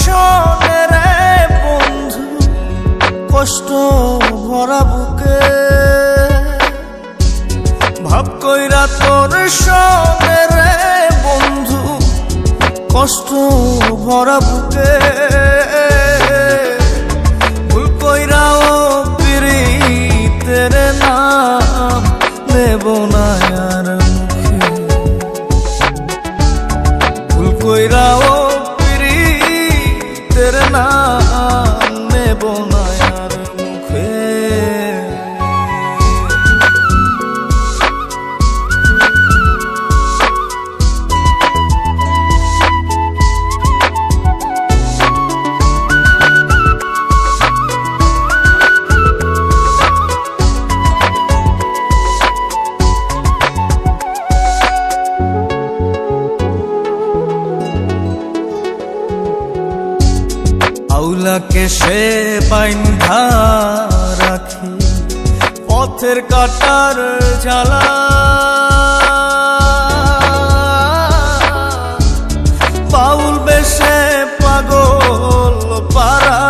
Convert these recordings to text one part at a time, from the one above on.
শোনে রে বন্ধু, কষ্ট ভরা বুকে ভাব কইরা তোর শোনে রে বন্ধু, কষ্ট ভরা বুকে ভুল কইরাও পিরিতের নাম নেব না আর মুখে, ভুল কইরাও পিরিতের নাম নেব না আর মুখে। আউলাকে সে বাইন্ধা রাখি পথের কাটার জ্বালা, বাউল বেশে পাগল পারা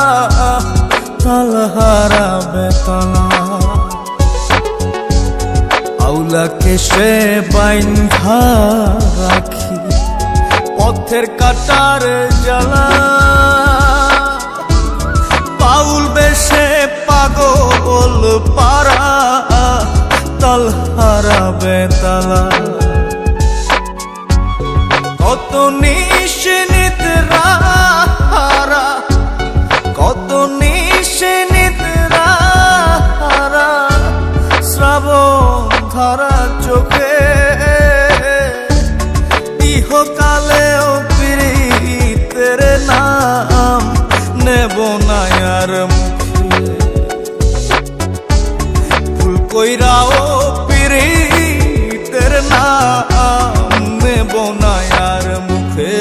তালহারা বেতলা। আউলাকে সে বাইন্ধা রাখি পথের কাটার জ্বালা, বাউল বেশে পাগল পারা তালহারা বেতালা। কত নিশিনিতরা কত নিশিনিতরা শ্রাবণ ধারা চোখে, ইহকালেও পিরিতের নাম নেব না আর মুখে, ভুল কইরাও পিরিতের নাম নেব না আর মুখে।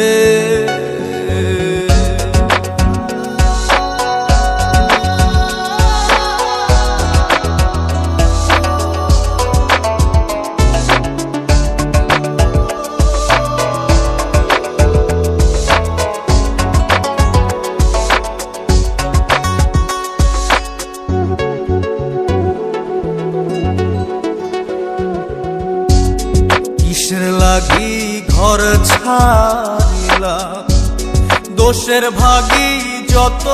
কিসের লাগি ঘর ছাড়িলাম, দোষের ভাগী যত,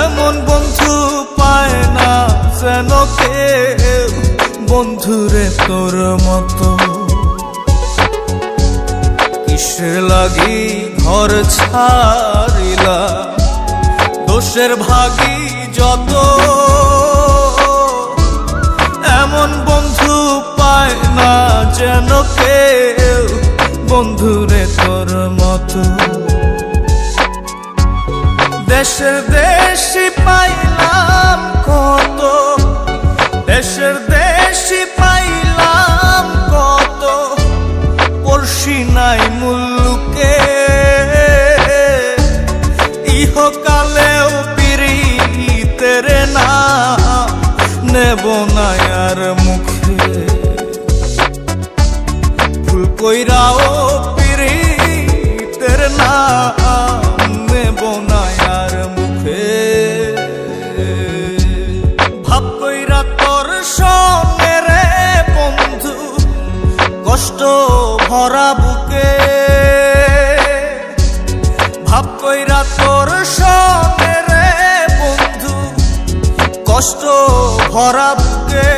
এমন বন্ধু পায় না যেন কেউ বন্ধুরে তোর মতো। কিসের লাগি ঘর ছাড়িলাম, দোষের ভাগী যত, এমন বন্ধু পায় না যেন কেউ বন্ধুরে তোর মতো। দেশের দেশি পাইলাম কত, দেশের দেশি পাইলাম কত, পড়শি নাই মুল্লুকে, ইহকালেও পিরিতের নাম নেব না আর মুখে, ভুল কইরাও পিরিতের নাম নেব না আর মুখে। ভাব কইরা তোর সঙ্গে রে বন্ধু, কষ্ট ভরা বুকে ভাব কইরা তোর সঙ্গে রে বন্ধু, কষ্ট ভরা বুকে